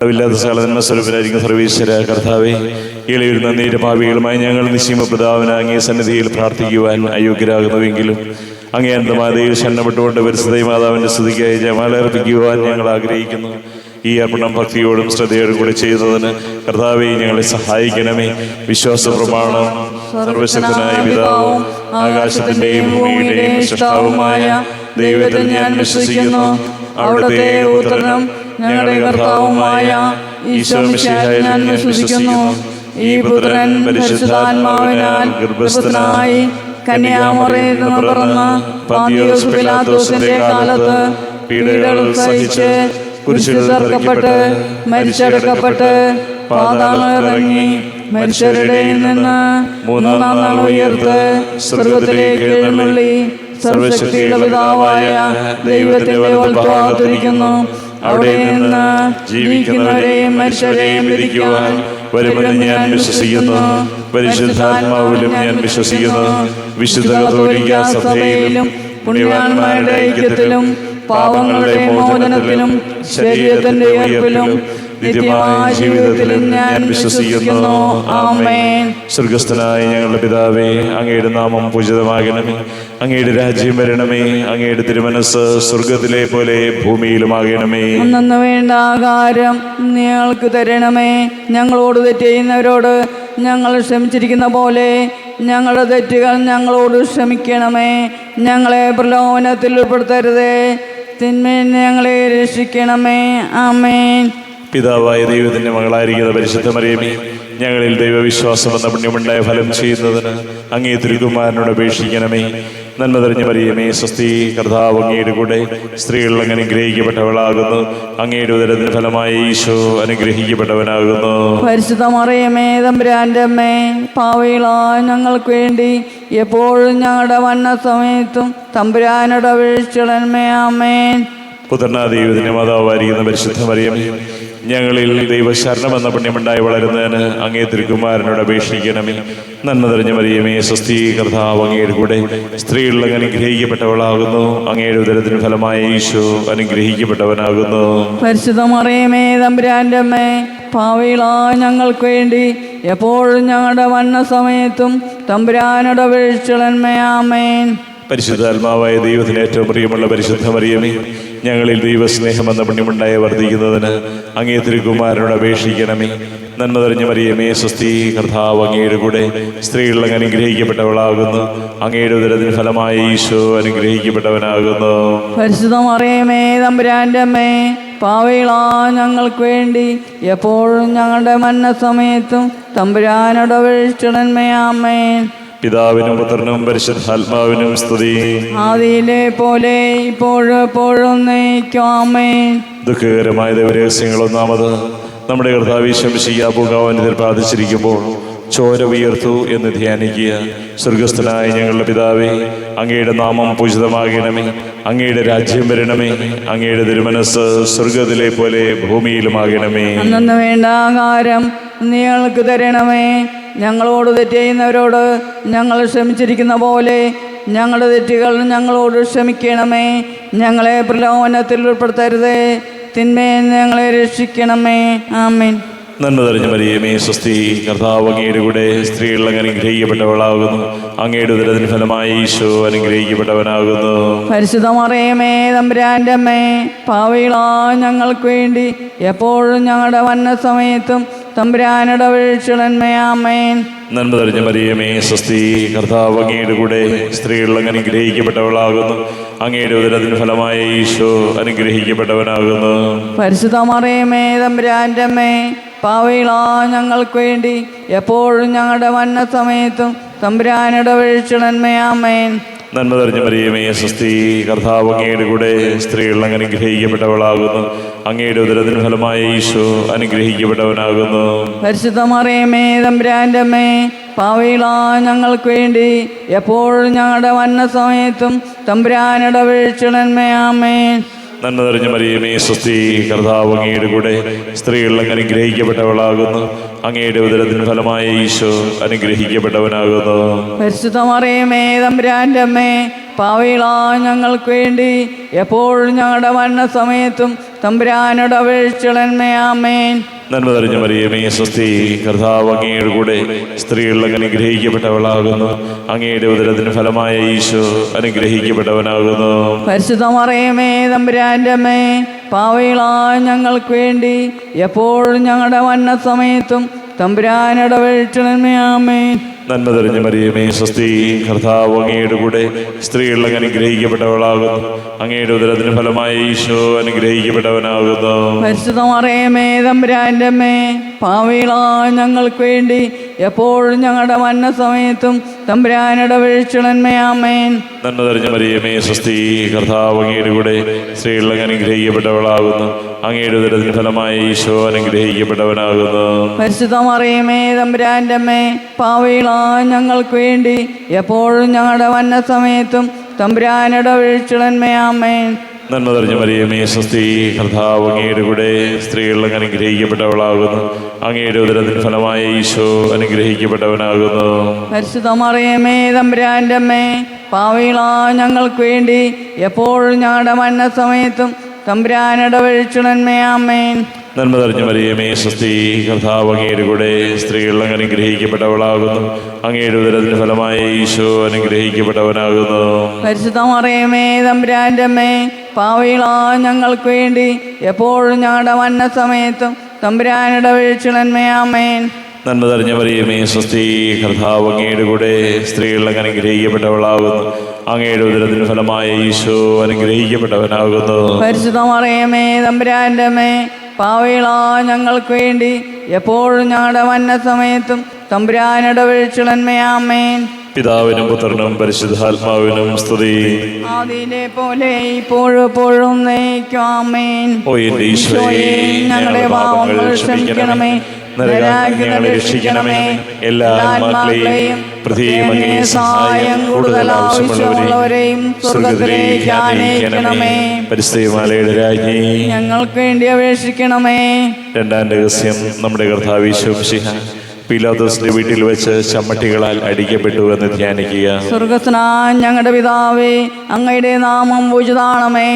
ില്ലാത്ത സകലനന്മ സ്വരൂപനായിരിക്കും സർവീശ്വര കർത്താവേ, ഇളയിരുന്ന നീരഭാവികളുമായി ഞങ്ങൾ നിശ്ചയമപ്രതാവിന് അങ്ങേ സന്നിധിയിൽ പ്രാർത്ഥിക്കുവാൻ അയോഗ്യരാകുന്നുവെങ്കിലും അങ്ങേ അന്തമാതയിൽ ശരണപ്പെട്ടുകൊണ്ട് പരിശുദ്ധ മാതാവിന്റെ സ്തുതിക്കായി ജമാലർപ്പിക്കുവാൻ ഞങ്ങൾ ആഗ്രഹിക്കുന്നു. ഈ അർപ്പണം ഭക്തിയോടും ശ്രദ്ധയോടും കൂടി ചെയ്യുന്നതിന് കർത്താവേ ഞങ്ങളെ സഹായിക്കണമേ. വിശ്വാസ പ്രമാണം. സർവശക്തനായ പിതാവും ആകാശത്തിന്റെയും ഭൂമിയുടെയും സൃഷ്ടാവുമായ ദൈവത്തിൽ ഞാൻ വിശ്വസിക്കുന്നു. അവിടുത്തെ പുത്രനും ഞങ്ങളുടെ കർത്താവുമായ ഈശോ മിശിഹായിൽ ഞാൻ വിശ്വസിക്കുന്നു. ഈ പുത്രൻ പരിശുദ്ധാത്മാവിനാൽ ഗർഭസ്ഥനായി കന്യാമറിയയിൽ നിന്ന് പിറന്ന പന്തിയോസ് പിലാത്തോസിന്റെ കാലത്ത് പീഡകൾ സഹിച്ച് കുരിശിൽ തറക്കപ്പെട്ട് മരിച്ചടക്കപ്പെട്ട് പാതാളമിറങ്ങി മരിച്ചവരുടെ നിന്ന് മൂന്നാം നാൾ ഉയർത്ത് സ്വർഗ്ഗത്തിലേക്ക് എഴുന്നള്ളി സർവശക്തിയുടെ പിതാവായ ദൈവത്തിന്റെ വലത്തുഭാഗത്തിരിക്കുന്നു. അവിടെ നിന്ന് ജീവിക്കുന്നവരെയും മരിച്ചവരെയും വിധിക്കുവാൻ വരുമെന്ന് ഞാൻ വിശ്വസിക്കുന്നു. പരിശുദ്ധാത്മാവിലും ഞാൻ വിശ്വസിക്കുന്നു. വിശുദ്ധ കത്തോലിക്കാ സഭയിലും പുണ്യവാന്മാരുടെ ഐക്യത്തിലും പാപങ്ങളുടെ മോചനത്തിലും ശരീരത്തിന്റെ ഉയർപ്പിലും നിത്യമായ ജീവിതത്തിലും ഞാൻ വിശ്വസിക്കുന്നു. ആമേൻ. സ്വർഗസ്ഥനായ ഞങ്ങളുടെ പിതാവേ, അങ്ങയുടെ നാമം പൂജിതമാകണമേ. അങ്ങയുടെ രാജ്യം വരണമേ. അങ്ങയുടെ തിരുമനസ് സ്വർഗത്തിലെ പോലെ ഭൂമിയിലുമാകണമേ. അന്നു വേണ്ട ആഹാരം ഞങ്ങൾക്ക് തരണമേ. ഞങ്ങളോട് തെറ്റ് ചെയ്യുന്നവരോട് ഞങ്ങൾ ക്ഷമിച്ചിരിക്കുന്ന പോലെ ഞങ്ങളുടെ തെറ്റുകൾ ഞങ്ങളോട് ക്ഷമിക്കണമേ. ഞങ്ങളെ പ്രലോഭനത്തിൽ ഉൾപ്പെടുത്തരുതേ, തിന്മയിൽ ഞങ്ങളെ രക്ഷിക്കണമേ. ആമേൻ. പിതാവായ ദൈവത്തിന്റെ മകളായിരിക്കുന്ന പരിശുദ്ധ മറിയമേ, ഞങ്ങളിൽ ദൈവവിശ്വാസം എന്ന പുണ്യമുണ്ടായ ഫലം ചെയ്യുന്നതിന് അങ്ങേ തിരുക്കുമാരനോട് അപേക്ഷിക്കണമേ. നന്മ തെരഞ്ഞ മറിയമേ, സ്വസ്തി, കർത്താവ് അങ്ങയുടെ കൂടെ സ്ത്രീകൾ അങ്ങ് അനുഗ്രഹിക്കപ്പെട്ടവളാകുന്നു. അങ്ങയുടെ ഉദരത്തിന് ഫലമായ ഈശോ അനുഗ്രഹിക്കപ്പെട്ടവനാകുന്നു. പരിശുദ്ധ മറിയമേ, തമ്പുരാന്റെ അമ്മേ, പാപികളായ ഞങ്ങൾക്ക് വേണ്ടി എപ്പോഴും ഞങ്ങളുടെ മരണസമയത്തും തമ്പുരാനോട് അപേക്ഷിക്കണമേ. ആമേൻ. പുത്രനാ ദൈവത്തിന്റെ മാതാവായിരിക്കുന്ന പരിശുദ്ധ മറിയമേ, ഞങ്ങളിൽ ദൈവശരണം എന്ന പുണ്യമുണ്ടായി വളരുന്നതിന് അങ്ങേ തിരുക്കുമാരനോട് അപേക്ഷിക്കണമേ. നന്മ തെരഞ്ഞ മറിയമേ, സ്വസ്തി, കർത്താവ് അങ്ങയുടെ കൂടെ സ്ത്രീകൾ അങ്ങ് അനുഗ്രഹിക്കപ്പെട്ടവളാകുന്നു. അങ്ങയുടെ ഉദരത്തിന് ഫലമായ ഈശോ അനുഗ്രഹിക്കപ്പെട്ടവനാകുന്നു. പരിശുദ്ധ മറിയമേ, തമ്പുരാന്റെ അമ്മേ, പാപികളായ ഞങ്ങൾക്ക് വേണ്ടി എപ്പോഴും ഞങ്ങളുടെ മരണസമയത്തും തമ്പുരാനോട് അപേക്ഷിക്കണമേ. ആമേൻ. പരിശുദ്ധാത്മാവായ ദൈവത്തിന് ഏറ്റവും പ്രിയമുള്ള പരിശുദ്ധ മറിയമേ, ഞങ്ങളിൽ ദൈവസ്നേഹം എന്ന പുണ്യമുണ്ടായി വർദ്ധിക്കുന്നതിന് അങ്ങേ തിരുക്കുമാരനോട് അപേക്ഷിക്കണമേ. നന്മ തെരഞ്ഞ മറിയമേ, സ്വസ്തി, കർത്താവ് അങ്ങയുടെ കൂടെ സ്ത്രീകൾ അങ്ങ് അനുഗ്രഹിക്കപ്പെട്ടവളാകുന്നു. അങ്ങയുടെ ഉദരത്തിന് ഫലമായ ഈശോ അനുഗ്രഹിക്കപ്പെട്ടവനാകുന്നു. പരിശുദ്ധ മറിയമേ, തമ്പുരാന്റെ അമ്മേ, പാപികളായ ഞങ്ങൾക്ക് വേണ്ടി എപ്പോഴും ഞങ്ങളുടെ മരണസമയത്തും തമ്പുരാനോട് അപേക്ഷിക്കണമേ. ആമേൻ. പിതാവിനും പുത്രനും പരിശുദ്ധാത്മാവിനും സ്തുതി. ആദിയിലെ പോലെ ഇപ്പോഴും എപ്പോഴും നയിക്കും. ആമേൻ. ദുഃഖകരമായ ദൈവരഹസ്യങ്ങളൊന്നാമത്, നമ്മുടെ കർത്താവ് ഈശോ മിശിഹാ പൂങ്കാവനത്തിൽ പ്രാർത്ഥിച്ചിരിക്കുമ്പോൾ ചോര ഉയർത്തു എന്ന് ധ്യാനിക്കുക. സ്വർഗസ്ഥനായ ഞങ്ങളുടെ പിതാവേ, അങ്ങയുടെ നാമം പൂജിതമാകണമേ. അങ്ങയുടെ രാജ്യം വരണമേ. അങ്ങയുടെ തിരുമനസ് സ്വർഗത്തിലെ പോലെ ഭൂമിയിലുമാകണമേ. അന്നു വേണ്ട ആഹാരം ഞങ്ങൾക്ക് തരണമേ. ഞങ്ങളോട് തെറ്റ് ചെയ്യുന്നവരോട് ഞങ്ങൾ ക്ഷമിച്ചിരിക്കുന്ന പോലെ ഞങ്ങളുടെ തെറ്റുകൾ ഞങ്ങളോട് ക്ഷമിക്കണമേ. ഞങ്ങളെ പ്രലോഭനത്തിൽ ഉൾപ്പെടുത്തരുതേ, തിന്മയിൽ ഞങ്ങളെ രക്ഷിക്കണമേ. ആമേൻ. നന്മ തെരഞ്ഞ മറിയമേ, സ്വസ്തി, കർത്താവ് അങ്ങയുടെ കൂടെ സ്ത്രീകൾ അങ്ങ് അനുഗ്രഹിക്കപ്പെട്ടവളാകുന്നു. അങ്ങയുടെ ഉദരത്തിന് ഫലമായ ഈശോ അനുഗ്രഹിക്കപ്പെട്ടവനാകുന്നു. പരിശുദ്ധ മറിയമേ, തമ്പുരാന്റെ അമ്മേ, പാപികളായ ഞങ്ങൾക്ക് വേണ്ടി എപ്പോഴും ഞങ്ങളുടെ മരണസമയത്തും തമ്പുരാനോട് അപേക്ഷിക്കണമേ. ആമേൻ. നന്മ തെരഞ്ഞ മറിയമേ, സ്വസ്തി, കർത്താവ് അങ്ങയുടെ കൂടെ സ്ത്രീകൾ അങ്ങ് അനുഗ്രഹിക്കപ്പെട്ടവളാകുന്നു. അങ്ങയുടെ ഉദരത്തിന് ഫലമായ ഈശോ അനുഗ്രഹിക്കപ്പെട്ടവനാകുന്നു. പരിശുദ്ധ മറിയമേ, തമ്പുരാന്റെ അമ്മേ, പാപികളായ ഞങ്ങൾക്ക് വേണ്ടി എപ്പോഴും ഞങ്ങളുടെ മരണസമയത്തും തമ്പുരാനോട് അപേക്ഷിക്കണമേ. ആമേൻ. നന്മ തെരഞ്ഞ മറിയമേ, സ്വസ്തി, കർത്താവ് അങ്ങയുടെ കൂടെ സ്ത്രീകൾ അങ്ങ് അനുഗ്രഹിക്കപ്പെട്ടവളാകുന്നു. അങ്ങയുടെ ഉദരത്തിന് ഫലമായ ഈശോ അനുഗ്രഹിക്കപ്പെട്ടവനാകുന്നു. പരിശുദ്ധ മറിയമേ, തമ്പുരാന്റെ അമ്മേ, പാപികളായ ഞങ്ങൾക്ക് വേണ്ടി എപ്പോഴും ഞങ്ങളുടെ മരണസമയത്തും തമ്പുരാനോട് അപേക്ഷിക്കണമേ. ആമേൻ. നന്മ നിറഞ്ഞ മറിയമേ സ്വസ്തി, കർത്താവ് അങ്ങയുടെ കൂടെ സ്ത്രീകൾ അങ്ങ് അനുഗ്രഹിക്കപ്പെട്ടവളാകുന്നു. അങ്ങയുടെ ഉദരത്തിന് ഫലമായ ഈശോ അനുഗ്രഹിക്കപ്പെട്ടവനാകുന്നു. പരിശുദ്ധ മറിയമേ തമ്പുരാന്റെ അമ്മേ, പാപികളായ ഞങ്ങൾക്ക് വേണ്ടി എപ്പോഴും ഞങ്ങളുടെ മരണസമയത്തും തമ്പുരാനോട് അപേക്ഷിക്കണമേ. ആമേൻ. നന്മ നിറഞ്ഞ മറിയമേ സ്വസ്തി, കർത്താവ് അങ്ങയുടെ കൂടെ സ്ത്രീകൾ അങ്ങ് അനുഗ്രഹിക്കപ്പെട്ടവളാകുന്നു. അങ്ങയുടെ ഉദരത്തിന് ഫലമായ ഈശോ അനുഗ്രഹിക്കപ്പെട്ടവനാകുന്നു. പരിശുദ്ധ മറിയമേ തമ്പുരാന്റെ അമ്മേ, പാപികളായ ഞങ്ങൾക്ക് വേണ്ടി എപ്പോഴും ഞങ്ങളുടെ മരണസമയത്തും തമ്പുരാനോട് അപേക്ഷിക്കണമേ. ആമേൻ. നന്മ നിറഞ്ഞ മറിയമേ സ്വസ്തി, കർത്താവ് അങ്ങയുടെ കൂടെ സ്ത്രീകൾ അങ്ങ് അനുഗ്രഹിക്കപ്പെട്ടവളാകുന്നു. അങ്ങയുടെ ഉദരത്തിന് ഫലമായ ഈശോ അനുഗ്രഹിക്കപ്പെട്ടവനാകുന്നു. പരിശുദ്ധ മറിയമേ തമ്പുരാന്റെ അമ്മേ, പാപികളായ ഞങ്ങൾക്ക് വേണ്ടി എപ്പോഴും ഞങ്ങളുടെ മരണസമയത്തും തമ്പുരാനോട് അപേക്ഷിക്കണമേ. ആമേൻ. നന്മ നിറഞ്ഞ മറിയമേ സ്വസ്തി, കർത്താവ് അങ്ങയുടെ കൂടെ സ്ത്രീകൾ അങ്ങ് അനുഗ്രഹിക്കപ്പെട്ടവളാകുന്നു. അങ്ങയുടെ ഉദരത്തിന് ഫലമായ ഈശോ അനുഗ്രഹിക്കപ്പെട്ടവനാകുന്നു. പരിശുദ്ധ മറിയമേ തമ്പുരാന്റെ അമ്മേ, പാപികളായ ഞങ്ങൾക്ക് വേണ്ടി എപ്പോഴും ഞങ്ങളുടെ മരണസമയത്തും തമ്പുരാനോട് അപേക്ഷിക്കണമേ. ആമേൻ. നന്മ നിറഞ്ഞ മറിയമേ സ്വസ്തി, കർത്താവ് അങ്ങയുടെ കൂടെ സ്ത്രീകൾ അങ്ങ് അനുഗ്രഹിക്കപ്പെട്ടവളാകുന്നു. അങ്ങയുടെ ഉദരത്തിന് ഫലമായ ഈശോ അനുഗ്രഹിക്കപ്പെട്ടവനാകുന്നു. പരിശുദ്ധ മറിയമേ തമ്പുരാന്റെ അമ്മേ, പാപികളായ ഞങ്ങൾക്ക് വേണ്ടി എപ്പോഴും ഞങ്ങളുടെ മരണസമയത്തും തമ്പുരാനോട് അപേക്ഷിക്കണമേ. ആമേൻ. നന്മ നിറഞ്ഞ മറിയമേ സ്വസ്തി, കർത്താവ് അങ്ങയുടെ കൂടെ സ്ത്രീകൾ അങ്ങ് അനുഗ്രഹിക്കപ്പെട്ടവളാകുന്നു. അങ്ങയുടെ ഉദരത്തിന് ഫലമായ ഈശോ അനുഗ്രഹിക്കപ്പെട്ടവനാകുന്നു. പരിശുദ്ധ മറിയമേ തമ്പുരാന്റെ അമ്മേ, പാപികളായ ഞങ്ങൾക്ക് വേണ്ടി എപ്പോഴും ഞങ്ങളുടെ മരണസമയത്തും തമ്പുരാനോട് അപേക്ഷിക്കണമേ. ആമേൻ. നന്മ നിറഞ്ഞ മറിയമേ സ്വസ്തി, കർത്താവ് അങ്ങയുടെ കൂടെ സ്ത്രീകൾ അങ്ങ് അനുഗ്രഹിക്കപ്പെട്ടവളാകുന്നു. അങ്ങയുടെ ഉദരത്തിന് ഫലമായ ഈശോ അനുഗ്രഹിക്കപ്പെട്ടവനാകുന്നു. പരിശുദ്ധ മറിയമേ തമ്പുരാന്റെ അമ്മേ, പാപികളായ ഞങ്ങൾക്ക് വേണ്ടി എപ്പോഴും ഞങ്ങളുടെ മരണസമയത്തും തമ്പുരാനോട് അപേക്ഷിക്കണമേ. ആമേൻ. പിതാവിനും പുത്രനും പരിശുദ്ധാത്മാവിനും സ്തുതി. ആദിയിലെ പോലെ ഇപ്പോഴും എപ്പോഴും നയിക്കും. ആമേൻ. ഓ എന്റെ ഈശോയേ, ഞങ്ങളുടെ പാപങ്ങൾ ക്ഷമിക്കണമേ, ഞങ്ങളെ രക്ഷിക്കണമേ. എല്ലാ ആത്മാക്കളെയും പ്രത്യേകം അങ്ങേ സഹായം കൂടുതൽ ആവശ്യമുള്ളവരെയും സ്വർഗ്ഗത്തിലേക്ക് ആനയിക്കണമേ. പരിശുദ്ധമാലയുടെ രാജ്ഞി, ഞങ്ങൾക്ക് വേണ്ടി അപേക്ഷിക്കണമേ. രണ്ടാം രഹസ്യം, നമ്മുടെ കർത്താവ് യേശു മിശിഹ പീലാത്തോസിന്റെ വീട്ടിൽ വെച്ച് ചമ്മട്ടികളാൽ അടിക്കപ്പെട്ടു എന്ന് ധ്യാനിക്കുക. സ്വർഗ്ഗസ്നാൻ ഞങ്ങളുടെ പിതാവേ, അങ്ങയുടെ നാമം പൂജിതമാണമേ,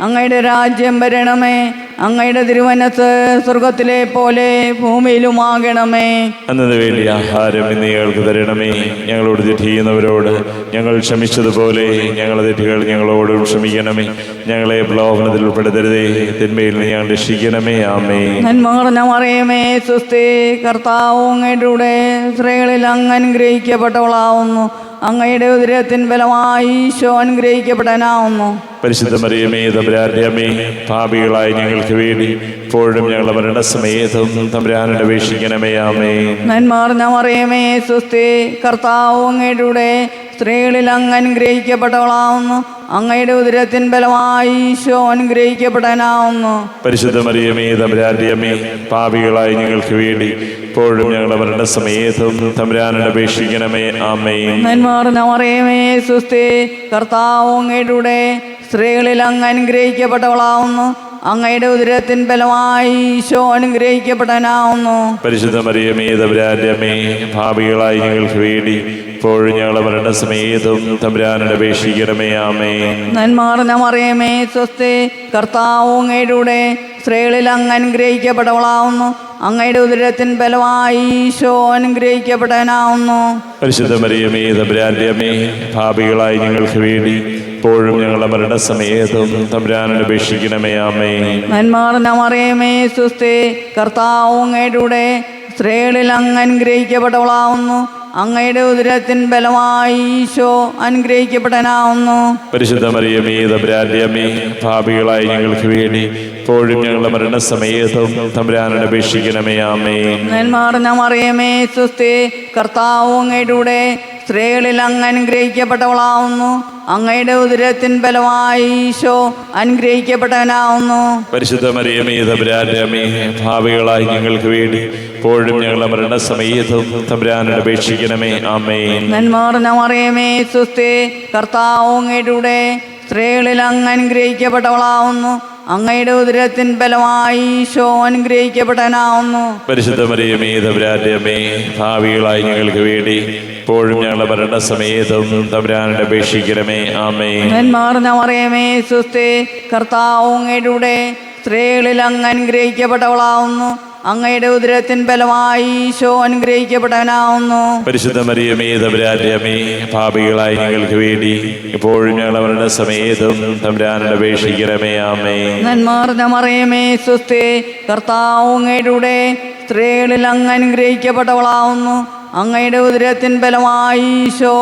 അങ്ങയുടെ രാജ്യം വരണമേ, അങ്ങയുടെ തിരുമനസ്സ് സ്വർഗത്തിലെ പോലെ ഭൂമിയിലുമാകണമേ. അന്നു വേണ്ടി ആഹാരം ഇന്ന് ഞങ്ങൾക്ക് തരണമേ. ഞങ്ങളോട് തെറ്റ് ചെയ്യുന്നവരോട് ഞങ്ങൾ ക്ഷമിച്ചതുപോലെ ഞങ്ങളുടെ തെറ്റുകൾ ഞങ്ങളോടും ക്ഷമിക്കണമേ. ഞങ്ങളെ പ്രലോഭനത്തിൽ ഉൾപ്പെടുത്തരുതേ, തിന്മയിൽ നിന്ന് ഞങ്ങൾ രക്ഷിക്കണമേ. ആമേൻ. നന്മ നിറഞ്ഞ മറിയമേ സ്വസ്തി, കർത്താവ് അങ്ങയുടെ കൂടെ സ്ത്രീകളിൽ അങ്ങ് അനുഗ്രഹിക്കപ്പെട്ടവളാവുന്നു. അങ്ങയുടെ ഉദരത്തിൻ ഫലമായി ഈശോ അനുഗ്രഹിക്കപ്പെടാനാവുന്നു. പരിശുദ്ധ മറിയമേ തമ്പുരാന്റെ അമ്മേ, പാപികളായ ഞങ്ങൾക്ക് വേണ്ടി ഇപ്പോഴും ഞങ്ങളുടെ മരണസമയത്തും തമ്പുരാനോട് അപേക്ഷിക്കണമേ. ആമേൻ. നന്മ നിറഞ്ഞ മറിയമേ സ്വസ്തി, കർത്താവ് അങ്ങയുടെ കൂടെ സ്ത്രീകളിൽ അങ്ങ് അനുഗ്രഹിക്കപ്പെട്ടവളാവുന്നു. അങ്ങയുടെ ഉദരത്തിൻ ഫലമായി ഈശോ അനുഗ്രഹിക്കപ്പെടാനാവുന്നു. പരിശുദ്ധ മറിയമേ തമ്പുരാന്റെ അമ്മേ, പാപികളായ ഞങ്ങൾക്ക് വേണ്ടി ഇപ്പോഴും ഞങ്ങളുടെ മരണസമയത്തും തമ്പുരാനോട് അപേക്ഷിക്കണമേ. ആമേൻ. നന്മ നിറഞ്ഞ മറിയമേ സ്വസ്തി, കർത്താവ് അങ്ങയുടെ കൂടെ സ്ത്രീകളിൽ അങ്ങ് അനുഗ്രഹിക്കപ്പെട്ടവളാവുന്നു. അങ്ങയുടെ ഉദരത്തിൻ ഫലമായി ഈശോ അനുഗ്രഹിക്കപ്പെടാനാവുന്നു. പരിശുദ്ധ മറിയമേ തമ്പുരാന്റെ അമ്മേ, പാപികളായ ഞങ്ങൾക്ക് വേണ്ടി ഇപ്പോഴും ഞങ്ങളുടെ മരണസമയത്തും തമ്പുരാനോട് അപേക്ഷിക്കണമേ. ആമേൻ. നന്മ നിറഞ്ഞ മറിയമേ സ്വസ്തി, കർത്താവ് അങ്ങയുടെ കൂടെ സ്ത്രീകളിൽ അങ്ങ് അനുഗ്രഹിക്കപ്പെട്ടവളാവുന്നു. അങ്ങയുടെ ഉദരത്തിൻ ഫലമായി ഈശോ അനുഗ്രഹിക്കപ്പെടാനാവുന്നു. പരിശുദ്ധ മറിയമേ തമ്പുരാന്റെ അമ്മേ, പാപികളായ ഞങ്ങൾക്ക് വേണ്ടി ഇപ്പോഴും ഞങ്ങളുടെ മരണസമയത്തും തമ്പുരാനോട് അപേക്ഷിക്കണമേ. ആമേൻ. നന്മ നിറഞ്ഞ മറിയമേ സ്വസ്തി, കർത്താവ് അങ്ങയുടെ കൂടെ സ്ത്രീകളിൽ അങ്ങ് അനുഗ്രഹിക്കപ്പെട്ടവളാവുന്നു. അങ്ങയുടെ ഉദരത്തിൻ ഫലമായി ഈശോ അനുഗ്രഹിക്കപ്പെടാനാവുന്നു. പരിശുദ്ധ മറിയമേ തമ്പുരാന്റെ അമ്മേ, പാപികളായ ഞങ്ങൾക്ക് വേണ്ടി ഇപ്പോഴും ഞങ്ങളുടെ മരണസമയത്തും തമ്പുരാനോട് അപേക്ഷിക്കണമേ. ആമേൻ. നന്മ നിറഞ്ഞ മറിയമേ സ്വസ്തി, കർത്താവ് അങ്ങയുടെ കൂടെ സ്ത്രീകളിൽ അങ്ങ് അനുഗ്രഹിക്കപ്പെട്ടവളാവുന്നു. അങ്ങയുടെ ഉദരത്തിൻ ഫലമായി ഈശോ അനുഗ്രഹിക്കപ്പെടാനാവുന്നു. പരിശുദ്ധ മറിയമേ തമ്പുരാന്റെ അമ്മേ, പാപികളായ ഞങ്ങൾക്ക് വേണ്ടി ഇപ്പോഴും ഞങ്ങളുടെ മരണസമയത്തും തമ്പുരാനോട് അപേക്ഷിക്കണമേ. ആമേൻ. നന്മ നിറഞ്ഞ മറിയമേ സ്വസ്തി, കർത്താവ് അങ്ങയുടെ കൂടെ സ്ത്രീകളിൽ അങ്ങ് അനുഗ്രഹിക്കപ്പെട്ടവളാവുന്നു. അങ്ങയുടെ ഉദരത്തിൻ ഫലമായി ഈശോ അനുഗ്രഹിക്കപ്പെട്ടവനാവുന്നു. പരിശുദ്ധ മറിയമേ തമ്പുരാന്റെ അമ്മേ, ഭാവികളായി ഞങ്ങൾക്ക് വേണ്ടി ഇപ്പോഴും ഞങ്ങളുടെ മരണസമയത്തും തമ്പുരാനോട് അപേക്ഷിക്കണമേ. ആമേൻ. നന്മാർന്ന മറിയമേ സുസ്ഥി, കർത്താവ് അങ്ങയുടെ കൂടെ സ്ത്രീകളിൽ അങ്ങ് അനുഗ്രഹിക്കപ്പെട്ടവളാവുന്നു. അങ്ങയുടെ ഉദരത്തിൻ ഫലമായി ഈശോ അനുഗ്രഹിക്കപ്പെട്ടവനാവുന്നു. പരിശുദ്ധ മറിയമേ തമ്പുരാന്റെ അമ്മേ, പാപികളായി ഞങ്ങൾക്ക് വേണ്ടി ഇപ്പോഴും ഞങ്ങളുടെ മരണസമയത്തും തമ്പുരാനോട് അപേക്ഷിക്കണമേ. ആമേൻ. നന്മാർന്ന മറിയമേ സുസ്ഥി, കർത്താവ് അങ്ങയുടെ കൂടെ സ്ത്രീകളിൽ അങ്ങ് അനുഗ്രഹിക്കപ്പെട്ടവളാവുന്നു. അങ്ങയുടെ ഉദരത്തിൻ ഫലമായി ഈശോ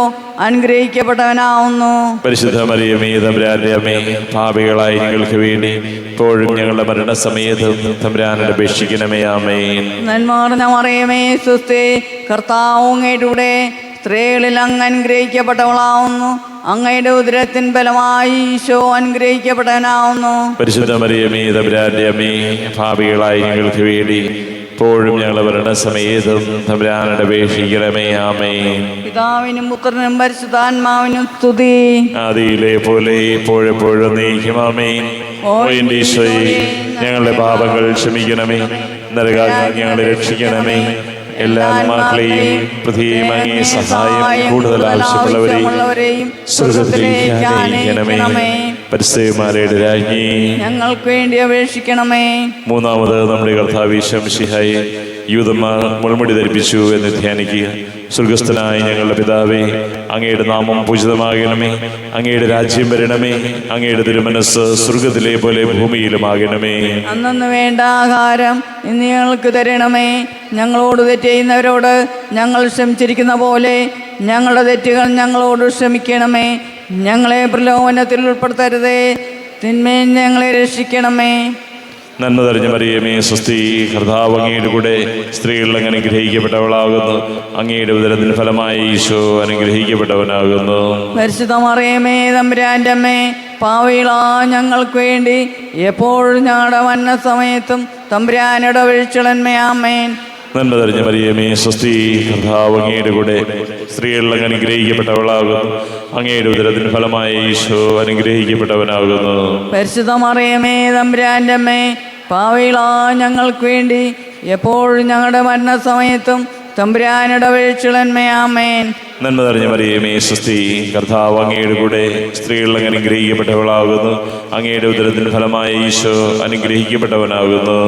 അനുഗ്രഹിക്കപ്പെട്ടവനാവുന്നു. പരിശുദ്ധ മറിയമേ തമ്പുരാന്റെ അമ്മേ, പാപികളായി ഞങ്ങൾക്ക് വേണ്ടി ഇപ്പോഴും ഞങ്ങളുടെ മരണസമയത്തും തമ്പുരാനോട് അപേക്ഷിക്കണമേ. ആമേൻ. നന്മാർന്ന മറിയമേ സുസ്ഥി, കർത്താവ് അങ്ങയുടെ കൂടെ സ്ത്രീകളിൽ അങ്ങ് അനുഗ്രഹിക്കപ്പെട്ടവളാവുന്നു. അങ്ങയുടെ ഉദരത്തിൻ ഫലമായി ഈശോ അനുഗ്രഹിക്കപ്പെട്ടവനാവുന്നു. പരിശുദ്ധ മറിയമേ തമ്പുരാന്റെ അമ്മേ, പാപികളായി ഞങ്ങൾക്ക് വേണ്ടി ഇപ്പോഴും ഞങ്ങളുടെ മരണസമയത്തും തമ്പുരാനോട് അപേക്ഷിക്കണമേ. ആമേൻ. പിതാവിനും പുത്രനും പരിശുദ്ധാത്മാവിനും സ്തുതി. ആദിയിലെ പോലെ ഇപ്പോഴെപ്പോഴും നീക്കും. ആമേൻ. ഓ എൻ്റെ ഈശോയെ, ഞങ്ങളുടെ പാപങ്ങൾ ക്ഷമിക്കണമേ, നരകാഗ്നി ഞങ്ങളെ രക്ഷിക്കണമേ, എല്ലാ ആത്മാക്കളെയും പ്രത്യേകം അങ്ങേ സഹായം കൂടുതൽ ആവശ്യമുള്ളവരെയും സ്വർഗ്ഗത്തിലേക്ക് അയക്കണമേ. പരിശുദ്ധന്മാരുടെ രാജ്ഞി, ഞങ്ങൾക്ക് വേണ്ടി അപേക്ഷിക്കണമേ. മൂന്നാമത് നമ്മുടെ കർത്താവ് ഈശോ മിശിഹായെ യൂദന്മാർ മുൾമുടി ധരിപ്പിച്ചു എന്ന് ധ്യാനിക്കുക. സ്വർഗസ്ഥനായ ഞങ്ങളുടെ പിതാവേ, അങ്ങയുടെ നാമം പൂജിതമാകണമേ, അങ്ങയുടെ രാജ്യം വരണമേ, അങ്ങയുടെ തിരുമനസ് സ്വർഗത്തിലെ പോലെ ഭൂമിയിലുമാകണമേ. അന്നു വേണ്ട ആഹാരം ഇന്ന് ഞങ്ങൾക്ക് തരണമേ. ഞങ്ങളോട് തെറ്റ് ചെയ്യുന്നവരോട് ഞങ്ങൾ ക്ഷമിച്ചിരിക്കുന്ന പോലെ ഞങ്ങളുടെ തെറ്റുകൾ ഞങ്ങളോട് ക്ഷമിക്കണമേ. ഞങ്ങളെ പ്രലോഭനത്തിൽ ഉൾപ്പെടുത്തരുതേ, തിന്മയിൽ ഞങ്ങളെ രക്ഷിക്കണമേ. നന്മ തെരഞ്ഞ മറിയമേ സ്വസ്തി, കർത്താവ് അങ്ങയുടെ കൂടെ സ്ത്രീകൾ അങ്ങ് അനുഗ്രഹിക്കപ്പെട്ടവളാകുന്നു. അങ്ങയുടെ ഉദരത്തിന് ഫലമായി ഈശോ അനുഗ്രഹിക്കപ്പെട്ടവനാകുന്നു. പരിശുദ്ധ മറിയമേ തമ്പുരാന്റെ അമ്മേ, പാപികളാ ഞങ്ങൾക്ക് വേണ്ടി എപ്പോഴും ഞങ്ങളുടെ മരണസമയത്തും തമ്പുരാനോട് അപേക്ഷിക്കണമേ. ആമേൻ. നന്മ തെരഞ്ഞ മറിയമേ സ്വസ്തി, കർത്താവ് അങ്ങയുടെ കൂടെ സ്ത്രീകൾ അങ്ങ് അനുഗ്രഹിക്കപ്പെട്ടവളാകുന്നു. അങ്ങയുടെ ഉദരത്തിന് ഫലമായി ഈശോ അനുഗ്രഹിക്കപ്പെട്ടവനാകുന്നു. പരിശുദ്ധ മറിയമേ തമ്പുരാന്റെ അമ്മേ, പാപികളാ ഞങ്ങൾക്ക് വേണ്ടി എപ്പോഴും ഞങ്ങളുടെ മരണസമയത്തും തമ്പുരാനോട് അപേക്ഷിക്കണമേ. ആമേൻ. നന്മ തെരഞ്ഞ മറിയമേ സ്വസ്തി, കർത്താവ് അങ്ങയുടെ കൂടെ സ്ത്രീകൾ അങ്ങ് അനുഗ്രഹിക്കപ്പെട്ടവളാകുന്നു. അങ്ങയുടെ ഉദരത്തിന് ഫലമായി ഈശോ അനുഗ്രഹിക്കപ്പെട്ടവനാകുന്നു.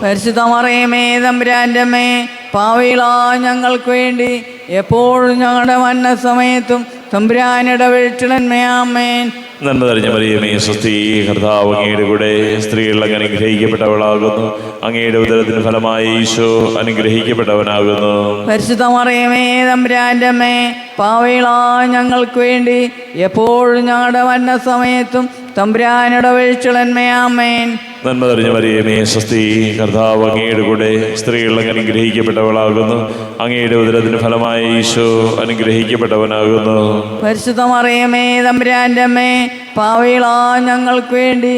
പരിശുദ്ധ മറിയമേ തമ്പുരാന്റെ അമ്മേ, പാപികളാ ഞങ്ങൾക്ക് വേണ്ടി എപ്പോഴും ഞങ്ങളുടെ മരണസമയത്തും തമ്പുരാനോട് അപേക്ഷിക്കണമേ. ആമേൻ. നന്മ തെരഞ്ഞ മറിയമേ സ്വസ്തി, കർത്താവ് അങ്ങയുടെ കൂടെ സ്ത്രീകൾ അങ്ങ് അനുഗ്രഹിക്കപ്പെട്ടവളാകുന്നു. അങ്ങയുടെ ഉദരത്തിന് ഫലമായി ഈശോ അനുഗ്രഹിക്കപ്പെട്ടവനാകുന്നു. പരിശുദ്ധ മറിയമേ തമ്പുരാന്റെ അമ്മേ, പാപികളാ ഞങ്ങൾക്ക് വേണ്ടി എപ്പോഴും ഞങ്ങളുടെ മരണസമയത്തും തമ്പുരാനോട് അപേക്ഷിക്കണമേ. ആമേൻ. നന്മ തെരഞ്ഞ മറിയമേ സ്വസ്തി, കർത്താവ് അങ്ങയുടെ കൂടെ സ്ത്രീകൾ അങ്ങ് അനുഗ്രഹിക്കപ്പെട്ടവളാകുന്നു. അങ്ങയുടെ ഉദരത്തിന് ഫലമായി ഈശോ അനുഗ്രഹിക്കപ്പെട്ടവനാകുന്നു. പരിശുദ്ധ മറിയമേ തമ്പുരാന്റെ അമ്മേ, പാപികളാ ഞങ്ങൾക്ക് വേണ്ടി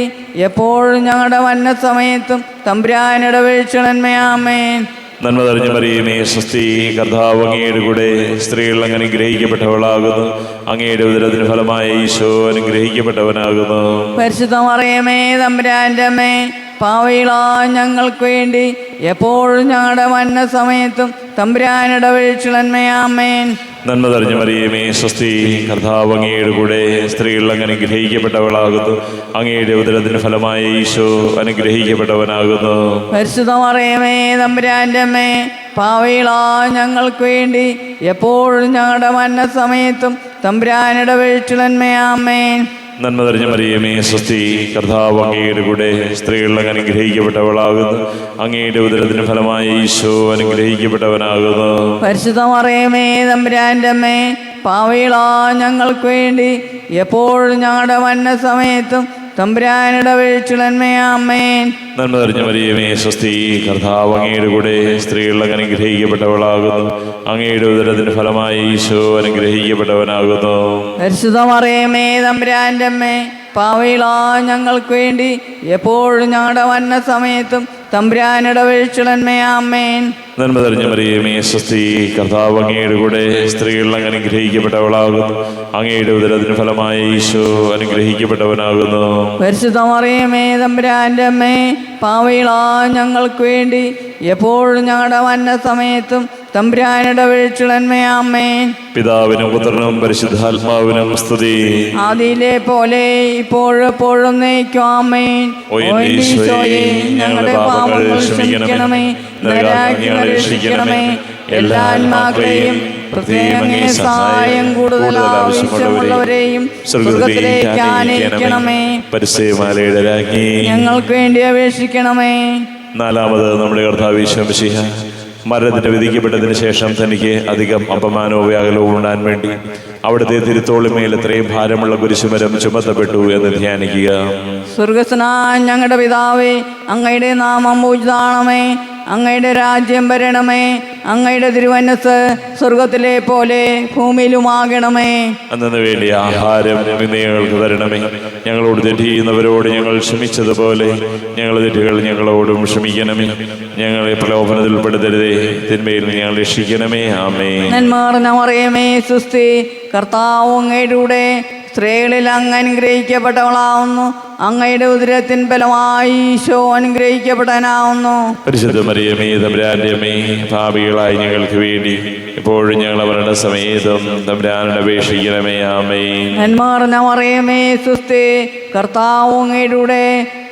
എപ്പോഴും ഞങ്ങളുടെ മരണസമയത്തും തമ്പുരാനോട് അപേക്ഷിക്കണമേ. ആമേൻ. നന്മ തെരഞ്ഞ മറിയമേ സ്വസ്തി, കർത്താവ് അങ്ങയുടെ കൂടെ സ്ത്രീകൾ അങ്ങ് അനുഗ്രഹിക്കപ്പെട്ടവളാകുന്നു. അങ്ങയുടെ ഉദരത്തിന് ഫലമായി ഈശോ അനുഗ്രഹിക്കപ്പെട്ടവനാകുന്നു. പരിശുദ്ധ മറിയമേ തമ്പുരാന്റെ അമ്മേ, പാപികളാ ഞങ്ങൾക്ക് വേണ്ടി എപ്പോഴും ഞങ്ങളുടെ മരണസമയത്തും തമ്പുരാനോട് അപേക്ഷിക്കണമേ. ആമേൻ. നന്മ തെരഞ്ഞ മറിയമേ സ്വസ്തി, കർത്താവ് അങ്ങയുടെ കൂടെ സ്ത്രീകൾ അങ്ങ് അനുഗ്രഹിക്കപ്പെട്ടവളാകുന്നു. അങ്ങയുടെ ഉദരത്തിന് ഫലമായി ഈശോ അനുഗ്രഹിക്കപ്പെട്ടവനാകുന്നു. പരിശുദ്ധ മറിയമേ തമ്പുരാന്റെ അമ്മേ, പാപികളാ ഞങ്ങൾക്ക് വേണ്ടി എപ്പോഴും ഞങ്ങളുടെ മരണസമയത്തും തമ്പുരാനോട് അപേക്ഷിക്കണമേ. ആമേൻ. നന്മ തെരഞ്ഞ മറിയമേ സ്വസ്തി, കർത്താവ് അങ്ങയുടെ കൂടെ സ്ത്രീകൾ അങ്ങ് അനുഗ്രഹിക്കപ്പെട്ടവളാകുന്നു. അങ്ങയുടെ ഉദരത്തിന് ഫലമായി ഈശോ അനുഗ്രഹിക്കപ്പെട്ടവനാകുന്നു. പരിശുദ്ധ മറിയമേ തമ്പുരാന്റെ അമ്മേ, പാപികളാ ഞങ്ങൾക്ക് വേണ്ടി എപ്പോഴും ഞങ്ങളുടെ മരണസമയത്തും തമ്പുരാനോട് അപേക്ഷിക്കണമേ. ആമേൻ. നന്മ തെരഞ്ഞ മറിയമേ സ്വസ്തി, കർത്താവ് അങ്ങയുടെ കൂടെ സ്ത്രീകൾ അങ്ങ് അനുഗ്രഹിക്കപ്പെട്ടവളാകുന്നു. അങ്ങയുടെ ഉദരത്തിന് ഫലമായി ഈശോ അനുഗ്രഹിക്കപ്പെട്ടവനാകുന്നു. പരിശുദ്ധ മറിയമേ തമ്പുരാന്റെ അമ്മേ, പാപികളാ ഞങ്ങൾക്ക് വേണ്ടി എപ്പോഴും ഞങ്ങളുടെ മരണസമയത്തും തമ്പുരാനുടെ വീഴ്ചളന്മേ ആമേൻ. നന്മ തെളിഞ്ഞ മറിയമേ സ്വസ്തി, കർത്താവ് അങ്ങയുടെ കൂടെ സ്ത്രീകൾ അങ്ങ് അനുഗ്രഹിക്കപ്പെട്ടവളാകുന്നു. അങ്ങയുടെ ഉദരത്തിന് ഫലമായ ഈശോ അനുഗ്രഹിക്കപ്പെട്ടവനാകുന്നു. പരിശുദ്ധ മറിയമേ തമ്പുരാന്റെ അമ്മേ, പാപികളാ ഞങ്ങൾക്ക് വേണ്ടി എപ്പോഴും ഞങ്ങളുടെ മരണസമയത്തും തമ്പുരാനുടെ വീഴ്ചളന്മേ ആമേൻ. പിതാവിനും പുത്രനും പരിശുദ്ധാത്മാവിനും സ്തുതി. ആദിയിലെ പോലെ ഇപ്പോഴെപ്പോഴും നയിക്കും ആമേൻ. ഓ എൻ്റെ ഈശോയെ, ഞങ്ങളുടെ പാപങ്ങൾ ക്ഷമിക്കണമേ, നരകാഗ്നികളെ രക്ഷിക്കണമേ. എല്ലാ ആത്മാക്കളെയും പ്രത്യേകം അങ്ങേ സഹായം കൂടുതൽ ആവശ്യമുള്ളവരെയും സ്വർഗ്ഗത്തിലേക്ക് ആനയിക്കണമേ. പരിസയമാലയുടെ രാജ്ഞി, ഞങ്ങൾക്ക് വേണ്ടി അപേക്ഷിക്കണമേ. നാലാമത് നമ്മുടെ കർത്താവ് ഈശോ മിശിഹ മരണത്തിന് വിധിക്കപ്പെട്ടതിന് ശേഷം തനിക്ക് അധികം അപമാനവും വ്യാകുലവും ഉണ്ടാൻ വേണ്ടി അവിടുത്തെ തിരുത്തോളിന്മേൽ എത്രയും ഭാരമുള്ള കുരിശുമരം ചുമത്തപ്പെട്ടു എന്ന് ധ്യാനിക്കുക. സ്വർഗസ്നായ ഞങ്ങളുടെ പിതാവേ, അങ്ങയുടെ നാമം പൂജിതമാണമേ, അങ്ങയുടെ രാജ്യം വരണമേ, അങ്ങയുടെ തിരുമനസ്സ് സ്വർഗത്തിലെ പോലെ ഭൂമിയിലുമാകണമേ. അന്നു വേണ്ടി ആഹാരം ഇന്ന് ഞങ്ങൾക്ക് തരണമേ. ഞങ്ങളോട് തെറ്റ് ചെയ്യുന്നവരോട് ഞങ്ങൾ ക്ഷമിച്ചതുപോലെ ഞങ്ങളുടെ തെറ്റുകൾ ഞങ്ങളോടും ക്ഷമിക്കണമേ. ഞങ്ങളെ പ്രലോഭനത്തിൽ പെടുത്തരുതേ, തിന്മയിൽ ഞങ്ങൾ രക്ഷിക്കണമേ. ആമേൻ. നന്മ നിറഞ്ഞ മറിയമേ സുസ്തി, കർത്താവ് അങ്ങയുടെ കൂടെ സ്ത്രീകളിൽ അങ്ങ് അനുഗ്രഹിക്കപ്പെട്ടവളാവുന്നു. അങ്ങയുടെ ഉദരത്തിൻ ഫലമായി ഈശോ അനുഗ്രഹിക്കപ്പെടാനാവുന്നു. പരിശുദ്ധ മറിയമേ തമ്പുരാന്റെ അമ്മേ, പാപികളായി ഞങ്ങൾക്ക് വേണ്ടി ഇപ്പോഴും ഞങ്ങൾ അവരുടെ സമയത്തും തമ്പുരാനോട് അപേക്ഷിക്കണമേ. ആമേൻ. നന്മ നിറഞ്ഞ മറിയമേ സുസ്തി, കർത്താവ് അങ്ങയുടെ കൂടെ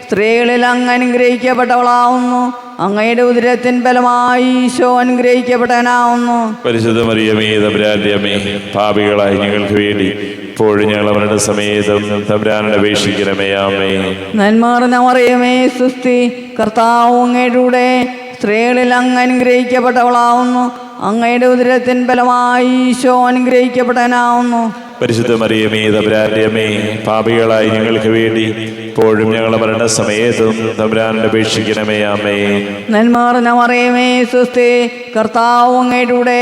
സ്ത്രീകളിൽ അങ്ങ് അനുഗ്രഹിക്കപ്പെട്ടവളാവുന്നു. അങ്ങയുടെ ഉദരത്തിൻ ഫലമായി ഈശോ അനുഗ്രഹിക്കപ്പെടാനാവുന്നു. പരിശുദ്ധ മറിയമേ തമ്പുരാന്റെ അമ്മേ, പാപികളായി ഞങ്ങൾക്ക് വേണ്ടി ഇപ്പോഴും ഞങ്ങൾ അവരുടെ സമയത്തും തമ്പുരാനോട് അപേക്ഷിക്കണമേ. ആമേൻ. നന്മ നിറഞ്ഞ മറിയമേ സുസ്തി, കർത്താവ് അങ്ങയുടെ കൂടെ സ്ത്രീകളിൽ അങ്ങ് അനുഗ്രഹിക്കപ്പെട്ടവളാവുന്നു. അങ്ങയുടെ ഉദരത്തിൻ ഫലമായി ഈശോ അനുഗ്രഹിക്കപ്പെടാനാവുന്നു. പരിശുദ്ധ മറിയമേ തമ്പുരാന്റെ അമ്മേ, പാപികളായി ഞങ്ങൾക്ക് വേണ്ടി ഇപ്പോഴും ഞങ്ങളുടെ മരണസമയത്തും തമ്പുരാനോട് അപേക്ഷിക്കണമേ. ആമേൻ. നന്മ നിറഞ്ഞ മറിയമേ സുസ്തി, കർത്താവ് അങ്ങയുടെ കൂടെ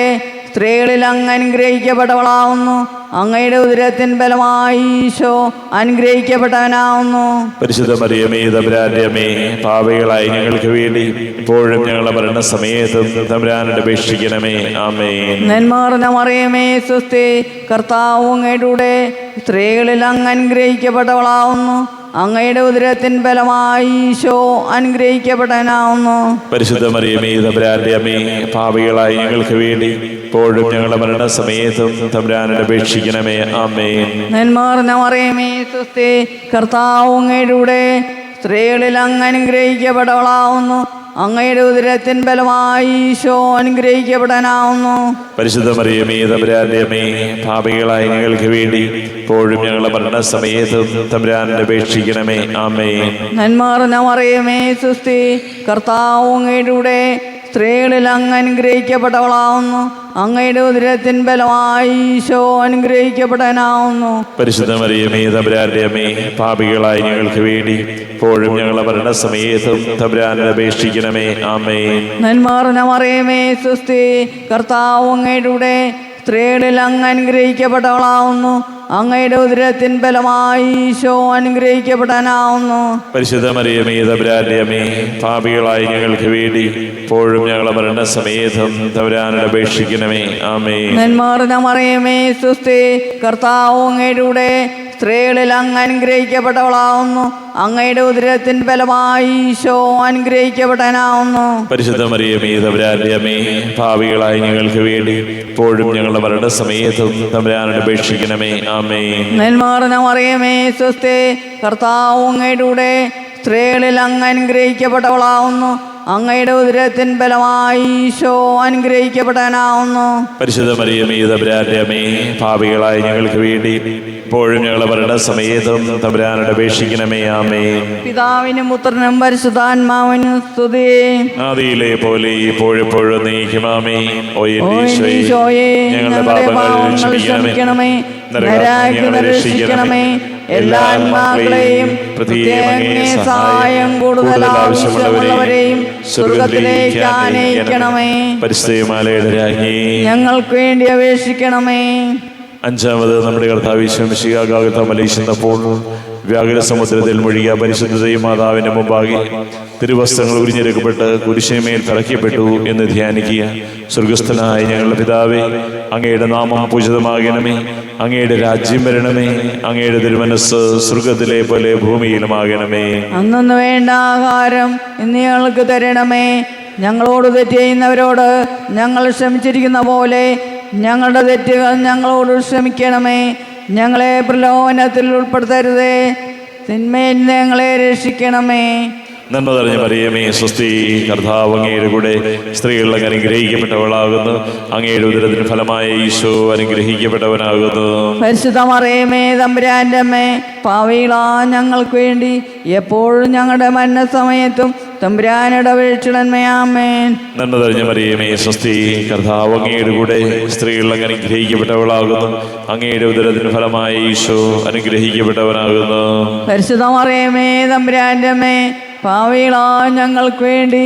സ്ത്രീകളിൽ അങ്ങ് അനുഗ്രഹിക്കപ്പെട്ടവളാവുന്നു. അങ്ങയുടെ ഉദരത്തിൻ ഫലമായി ഈശോ അനുഗ്രഹിക്കപ്പെട്ടവനാവുന്നു. പരിശുദ്ധ മറിയമേ തമ്പുരാന്റെ അമ്മേ, പാപികളായി ഞങ്ങൾക്ക് വേണ്ടി ഇപ്പോഴും ഞങ്ങളുടെ മരണസമയത്തും തമ്പുരാനോട് അപേക്ഷിക്കണമേ. ആമേൻ. നന്മ നിറഞ്ഞ മറിയമേ സുസ്തി, കർത്താവ് അങ്ങയുടെ കൂടെ സ്ത്രീകളിൽ അങ്ങ് അനുഗ്രഹിക്കപ്പെട്ടവളാവുന്നു. അങ്ങയുടെ ഉദരത്തിൻ ഫലമായി ഈശോ അനുഗ്രഹിക്കപ്പെടാനാവുന്നു. പരിശുദ്ധ മറിയമേ തമ്പുരാന്റെ അമ്മേ, പാപികളായി ഞങ്ങൾക്ക് വേണ്ടി ഇപ്പോഴും ഞങ്ങളുടെ മരണസമയത്തും തമ്പുരാനോട് അപേക്ഷിക്കണമേ. ആമേൻ. നന്മ നിറഞ്ഞ മറിയമേ സുസ്തി, കർത്താവ് അങ്ങയുടെ കൂടെ സ്ത്രീകളിൽ അങ്ങ് അനുഗ്രഹിക്കപ്പെട്ടവളാവുന്നു. അങ്ങയുടെ ഉദരത്തിൻ ഫലമായി ഈശോ അനുഗ്രഹിക്കപ്പെടാനാവുന്നു. പരിശുദ്ധ മറിയമേ തമ്പുരാന്റെ അമ്മേ, പാപികളായി ഞങ്ങൾക്ക് വേണ്ടി ഇപ്പോഴും ഞങ്ങളുടെ മരണസമയത്തും തമ്പുരാനോട് അപേക്ഷിക്കണമേ. ആമേൻ. നന്മ നിറഞ്ഞ മറിയമേ സുസ്തി, കർത്താവ് അങ്ങയുടെ കൂടെ സ്ത്രീകളിൽ അങ്ങ് അനുഗ്രഹിക്കപ്പെട്ടവളാവുന്നു. അങ്ങയുടെ ഉദരത്തിൻ ഫലമായി ഈശോ അനുഗ്രഹിക്കപ്പെടാനാവുന്നു. പരിശുദ്ധ മറിയമേ തമ്പുരാന്റെ അമ്മേ, പാപികളായി ഞങ്ങൾക്ക് വേണ്ടി ഇപ്പോഴും ഞങ്ങളുടെ മരണസമയത്തും തമ്പുരാനോട് അപേക്ഷിക്കണമേ. ആമേൻ. നന്മ നിറഞ്ഞ മറിയമേ സുസ്തി, കർത്താവ് അങ്ങയുടെ കൂടെ സ്ത്രീകളിൽ അങ്ങ് അനുഗ്രഹിക്കപ്പെട്ടവളാവുന്നു. അങ്ങയുടെ ഉദരത്തിൻ ഫലമായി ഈശോ അനുഗ്രഹിക്കപ്പെടാനാവുന്നു. പരിശുദ്ധ മറിയമേ തമ്പുരാന്റെ അമ്മേ, പാപികളായി ഞങ്ങൾക്ക് വേണ്ടി ഇപ്പോഴും ഞങ്ങളുടെ മരണസമയത്തും തമ്പുരാനോട് അപേക്ഷിക്കണമേ. ആമേൻ. നന്മ നിറഞ്ഞ മറിയമേ സുസ്തി, കർത്താവ് അങ്ങയുടെ കൂടെ സ്ത്രീകളിൽ അങ്ങ് അനുഗ്രഹിക്കപ്പെട്ടവളാവുന്നു. അങ്ങയുടെ ഉദരത്തിൻ ഫലമായി ഈശോ അനുഗ്രഹിക്കപ്പെടാനാവുന്നു. പരിശുദ്ധ മറിയമേ തമ്പുരാന്റെ അമ്മേ, പാപികളായി ഞങ്ങൾക്ക് വേണ്ടി ഇപ്പോഴും ഞങ്ങളുടെ മരണസമയത്തും തമ്പുരാനോട് അപേക്ഷിക്കണമേ. ആമേൻ. നന്മ നിറഞ്ഞ മറിയമേ സുസ്തി, കർത്താവ് അങ്ങയുടെ കൂടെ സ്ത്രീകളിൽ അങ്ങ് അനുഗ്രഹിക്കപ്പെട്ടവളാവുന്നു. അങ്ങയുടെ ഉദരത്തിൻ ഫലമായി ഈശോ അനുഗ്രഹിക്കപ്പെടാനാവുന്നു. പരിശുദ്ധ മറിയമേ തമ്പുരാന്റെ അമ്മേ, പാപികളായി ഞങ്ങൾക്ക് വേണ്ടി ഇപ്പോഴും ഞങ്ങളുടെ മരണസമയത്തും തമ്പുരാനോട് അപേക്ഷിക്കണമേ. ആമേൻ. പിതാവിനും പുത്രനും പരിശുദ്ധാത്മാവിനും സ്തുതി. ആദിയിലെ പോലെ ഇപ്പോഴെപ്പോഴും നീക്കും. ആമേൻ. ഓ എൻ്റെ ഈശോയെ, ഞങ്ങളുടെ പാപങ്ങൾ ക്ഷമിക്കണമേ, നരകാഗ്നികളെ രക്ഷിക്കണമേ. എല്ലാ ആത്മാക്കളെയും പ്രത്യേക സഹായം കൂടുതൽ ആവശ്യമുള്ളവരെയും സ്വർഗ്ഗത്തിലേക്ക് ആനയിക്കണമേ. പരിശുദ്ധമാലയുടെ രാജ്ഞി, ഞങ്ങൾക്ക് വേണ്ടി അപേക്ഷിക്കണമേ. അഞ്ചാമത് നമ്മുടെ കർത്താവ് ഈശോ മിശിഹാ ഗാഗുൽത്താ മലയിൽ ചെന്നപ്പോൾ വ്യാകുല സമുദ്രത്തിൽ മുഴുകിയ പരിശുദ്ധതയും മാതാവിന്റെ മുമ്പാകെ തിരുവസ്ത്രങ്ങൾ ഉരിഞ്ഞെടുക്കപ്പെട്ട് കുരിശിന്മേൽ തറയ്ക്കപ്പെട്ടു എന്ന് ധ്യാനിക്കുക. സ്വർഗസ്ഥനായ ഞങ്ങളുടെ പിതാവേ, അങ്ങയുടെ നാമം പൂജിതമാകണമേ. അങ്ങയുടെ രാജ്യം വരണമേ. അങ്ങയുടെ തിരുമനസ്സ് സ്വർഗത്തിലെ പോലെ ഭൂമിയിലുമാകണമേ. അന്നു വേണ്ട ആഹാരം ഇന്ന് ഞങ്ങൾക്ക് തരണമേ. ഞങ്ങളോട് തെറ്റ് ചെയ്യുന്നവരോട് ഞങ്ങൾ ക്ഷമിച്ചിരിക്കുന്ന പോലെ ഞങ്ങളുടെ തെറ്റുകൾ ഞങ്ങളോട് ക്ഷമിക്കണമേ. ഞങ്ങളെ പ്രലോഭനത്തിൽ ഉൾപ്പെടുത്തരുതേ, തിന്മയിൽ ഞങ്ങളെ രക്ഷിക്കണമേ. നന്മ നിറഞ്ഞ മറിയമേ, സ്വസ്തി, കർത്താവ് അങ്ങയുടെ കൂടെ സ്ത്രീകൾ അങ്ങ് അനുഗ്രഹിക്കപ്പെട്ടവളാകുന്നു. അങ്ങയുടെ ഉദരത്തിന് ഫലമായ ഈശോ അനുഗ്രഹിക്കപ്പെട്ടവനാകുന്നു. പരിശുദ്ധ മറിയമേ, തമ്പുരാന്റെ അമ്മേ, പാപികളാ ഞങ്ങൾക്ക് വേണ്ടി എപ്പോഴും ഞങ്ങളുടെ മരണസമയത്തും തമ്പുരാനുടെ അപേക്ഷിക്കണമേ. ആമേൻ. നന്മ നിറഞ്ഞ മറിയമേ, സ്വസ്തി, കർത്താവ് അങ്ങയുടെ കൂടെ സ്ത്രീകൾ അങ്ങ് അനുഗ്രഹിക്കപ്പെട്ടവളാകുന്നു. അങ്ങയുടെ ഉദരത്തിന് ഫലമായ ഈശോ അനുഗ്രഹിക്കപ്പെട്ടവനാകുന്നു. പരിശുദ്ധ മറിയമേ, തമ്പുരാന്റെ അമ്മേ, പാപികളാ ഞങ്ങൾക്ക് വേണ്ടി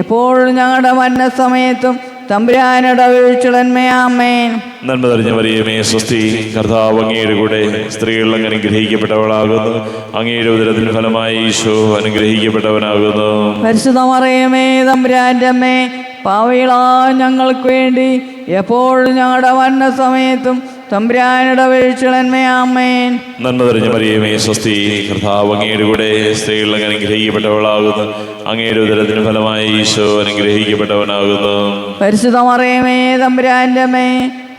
എപ്പോഴും ഞങ്ങളുടെ മരണസമയത്തും തമ്പുരാനുടെ അപേക്ഷിക്കണമേ. ആമേൻ. നന്മ നിറഞ്ഞ മറിയമേ, സ്വസ്തി, കർത്താവ് അങ്ങയുടെ കൂടെ സ്ത്രീകൾ അങ്ങ് അനുഗ്രഹിക്കപ്പെട്ടവളാകുന്നു. അങ്ങയുടെ ഉദരത്തിന് ഫലമായ ഈശോ അനുഗ്രഹിക്കപ്പെട്ടവനാകുന്നു. പരിശുദ്ധ മറിയമേ, തമ്പുരാന്റെ അമ്മേ, പാപികളാ ഞങ്ങൾക്ക് വേണ്ടി എപ്പോഴും ഞങ്ങളുടെ മരണസമയത്തും തമ്പുരാനുടെ അപേക്ഷിക്കണമേ. ആമേൻ. നന്മ നിറഞ്ഞ മറിയമേ, സ്വസ്തി, കർത്താവ് അങ്ങയുടെ കൂടെ സ്ത്രീകൾ അങ്ങ് അനുഗ്രഹിക്കപ്പെട്ടവളാകുന്നു. അങ്ങയുടെ ഉദരത്തിന് ഫലമായ ഈശോ അനുഗ്രഹിക്കപ്പെട്ടവനാകുന്നു. പരിശുദ്ധ മറിയമേ, തമ്പുരാന്റെ അമ്മേ,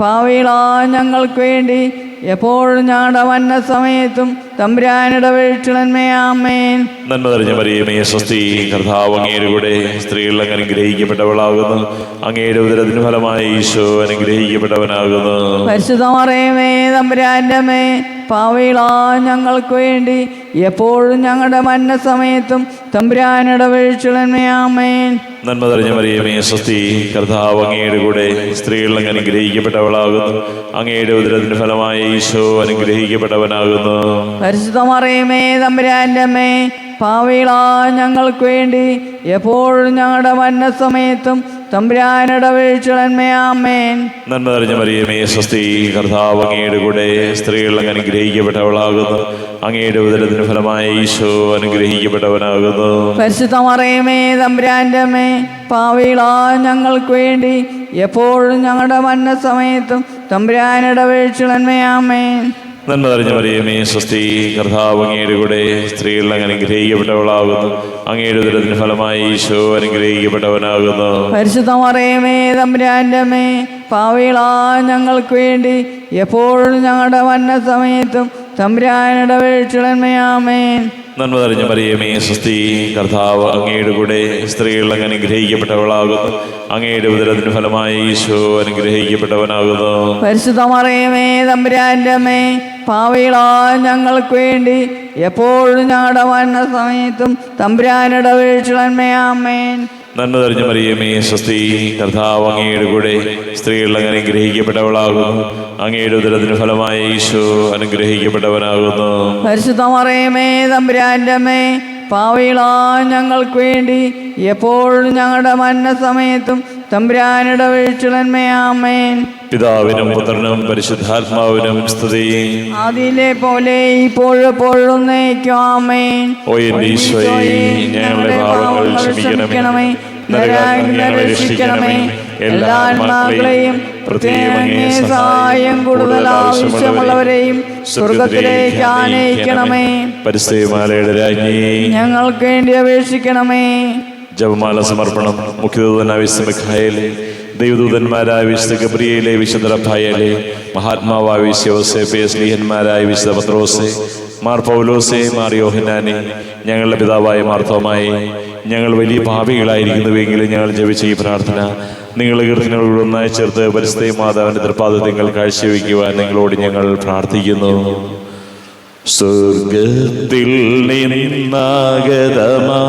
പാപികളാ ഞങ്ങൾക്ക് വേണ്ടി എപ്പോഴും ഞങ്ങളുടെ മരണസമയത്തും തമ്പുരാനുടെ അപേക്ഷിക്കണമേ. ആമേൻ. നന്മ നിറഞ്ഞ മറിയമേ, സ്വസ്തി, കർത്താവ് അങ്ങയുടെ കൂടെ സ്ത്രീകൾ അങ്ങ് അനുഗ്രഹിക്കപ്പെട്ടവളാകുന്നു. അങ്ങയുടെ ഉദരത്തിന് ഫലമായ ഈശോ അനുഗ്രഹിക്കപ്പെട്ടവനാകുന്നു. പരിശുദ്ധ മറിയമേ, തമ്പുരാന്റെ അമ്മേ, പാപികളാ ഞങ്ങൾക്ക് വേണ്ടി എപ്പോഴും ഞങ്ങളുടെ മരണസമയത്തും തമ്പുരാനുടെ അപേക്ഷിക്കണമേ. ആമേൻ. നന്മ നിറഞ്ഞ മറിയമേ, സ്വസ്തി, കർത്താവ് അങ്ങയുടെ കൂടെ സ്ത്രീകൾ അങ്ങ് അനുഗ്രഹിക്കപ്പെട്ടവളാകുന്നു. അങ്ങയുടെ ഉദരത്തിന് ഫലമായ ഈശോ അനുഗ്രഹിക്കപ്പെട്ടവനാകുന്നു. പരിശുദ്ധ മറിയമേ, തമ്പുരാന്റെ അമ്മേ, പാപികളാ ഞങ്ങൾക്ക് വേണ്ടി എപ്പോഴും ഞങ്ങളുടെ മരണസമയത്തും തമ്പുരാനുടെ അപേക്ഷിക്കണമേ. ആമേൻ. നന്മ നിറഞ്ഞ മറിയമേ, സ്വസ്തി, കർത്താവ് അങ്ങയുടെ കൂടെ സ്ത്രീകൾ അങ്ങ് അനുഗ്രഹിക്കപ്പെട്ടവളാകുന്നു. അങ്ങയുടെ ഉദരത്തിന് ഫലമായ ഈശോ അനുഗ്രഹിക്കപ്പെട്ടവനാകുന്നു. പരിശുദ്ധ മറിയമേ, തമ്പുരാന്റെ അമ്മേ, പാപികളാ ഞങ്ങൾക്ക് വേണ്ടി എപ്പോഴും ഞങ്ങളുടെ മരണസമയത്തും തമ്പുരാനുടെ അപേക്ഷിക്കണമേ. ആമേൻ. നന്മ നിറഞ്ഞ മറിയമേ, സ്വസ്തി, കർത്താവ് അങ്ങയുടെ കൂടെ സ്ത്രീകൾ അങ്ങ് അനുഗ്രഹിക്കപ്പെട്ടവളാകുന്നു. അങ്ങയുടെ ഉദരത്തിന് ഫലമായ ഈശോ അനുഗ്രഹിക്കപ്പെട്ടവനാകുന്നു. പരിശുദ്ധ മറിയമേ, തമ്പുരാന്റെ അമ്മേ, പാപികളാ ഞങ്ങൾക്ക് വേണ്ടി എപ്പോഴും ഞങ്ങളുടെ മരണസമയത്തും തമ്പുരാനുടെ അപേക്ഷിക്കണമേ. ആമേൻ. നന്മ നിറഞ്ഞ മറിയമേ, സ്വസ്തി, കർത്താവ് അങ്ങയുടെ കൂടെ സ്ത്രീകൾ അങ്ങ് അനുഗ്രഹിക്കപ്പെട്ടവളാകുന്നു. അങ്ങയുടെ ഉദരത്തിന് ഫലമായ ഈശോ അനുഗ്രഹിക്കപ്പെട്ടവനാകുന്നു. പരിശുദ്ധ മറിയമേ, തമ്പുരാന്റെ അമ്മേ, പാപികളാ ഞങ്ങൾക്ക് വേണ്ടി എപ്പോഴും ഞങ്ങളുടെ മരണസമയത്തും തമ്പുരാനുടെ അപേക്ഷിക്കണമേ. ആമേൻ. നന്മ നിറഞ്ഞ മറിയമേ, സ്വസ്തി, കർത്താവ് അങ്ങയുടെ കൂടെ സ്ത്രീകൾ അങ്ങ് അനുഗ്രഹിക്കപ്പെട്ടവളാകുന്നു. അങ്ങയുടെ ഉദരത്തിന് ഫലമായ ഈശോ അനുഗ്രഹിക്കപ്പെട്ടവനാകുന്നു. പരിശുദ്ധ മറിയമേ, തമ്പുരാന്റെ അമ്മേ, പാപികളാ ഞങ്ങൾക്ക് വേണ്ടി എപ്പോഴും ഞങ്ങളുടെ മരണസമയത്തും തമ്പുരാനുടെ അപേക്ഷിക്കണമേ. ആമേൻ. പിതാവിനും പുത്രനും പരിശുദ്ധാത്മാവിനും സ്തുതി. ആദിയിലെ പോലെ ഇപ്പോഴും എപ്പോഴും എന്നേക്കും. ആമേൻ. ഓ എന്റെ ഈശോയേ, ഞങ്ങളുടെ പാപങ്ങൾ ക്ഷമിക്കണമേ, നരകാഗ്നിയിൽ രക്ഷിക്കണമേ. എല്ലാ ആത്മാക്കളെയും പ്രത്യേകം അങ്ങേ സഹായം കൂടുതൽ ആവശ്യമുള്ളവരെയും സ്വർഗത്തിലേക്ക് ആനയിക്കണമേ. പരിശുദ്ധമാലയുടെ രാജ്ഞി, ഞങ്ങൾക്ക് വേണ്ടി അപേക്ഷിക്കണമേ. ജപമാല സമർപ്പണം. മുഖ്യദൂതനായ വിശുദ്ധ മിഖായേലേ, ദൈവദൂതന്മാരായ വിശുദ്ധ ഗബ്രിയേലേ, വിശുദ്ധ റഫായേലേ, മഹാത്മാവായ വിശുദ്ധ യോസേപ്പേ, സ്ലീഹന്മാരായ വിശുദ്ധ പത്രോസേ, മാർ പൗലോസേ, മാർ യോഹന്നാനേ, ഞങ്ങളുടെ പിതാവായ മാർത്തോമായി, ഞങ്ങൾ വലിയ പാപികളായിരിക്കുന്നുവെങ്കിലും ഞങ്ങൾ ജപിച്ച ഈ പ്രാർത്ഥന നിങ്ങളുടെ കീർത്തനങ്ങളോട് ഒന്നായി ചേർത്ത് പരിശുദ്ധ മാതാവിന്റെ തൃപ്പാദങ്ങൾ കാഴ്ചവെക്കുവാൻ നിങ്ങളോട് ഞങ്ങൾ പ്രാർത്ഥിക്കുന്നു. സ്വർഗത്തിൽ നിന്നാഗതമാ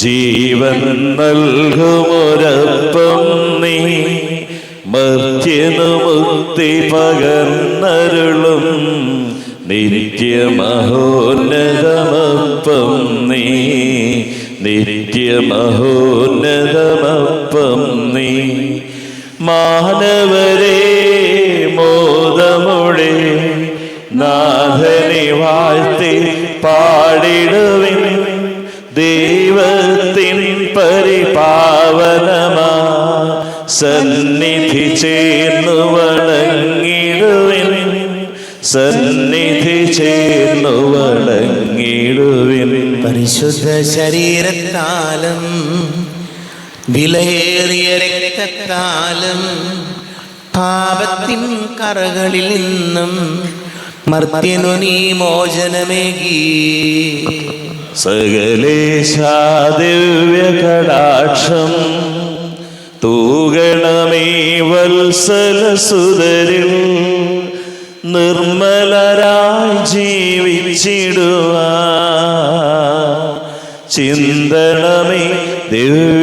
ജീവൻ നൽകുമൊരപ്പം നീ, മർത്യനു മുക്തി പകർന്നരുളും നിത്യമഹോന്നതമപ്പം നീ, നിത്യമഹോന്നതമപ്പം നീ. മാനവരെ മോദമോടെ നാഥനെ വാഴ്ത്തി സന്നിധി ചേർന്നു വണങ്ങിടുവിൻ, സന്നിധി ചേർന്നു വണങ്ങിടുവിൻ. പരിശുദ്ധ ശരീരത്താലും വിലയേറിയ രക്തത്താലും പാപത്തിൻ കറകളിൽ നിന്നും മർത്യനു നീ മോചനമേകി. സകലേശാ ദിവ്യ കടാക്ഷം തൂകണമേ വത്സലസുതരിൽ, നിർമ്മലരായി ജീവിച്ചിടുവാൻ ചിന്തണമേ ദിവ്യ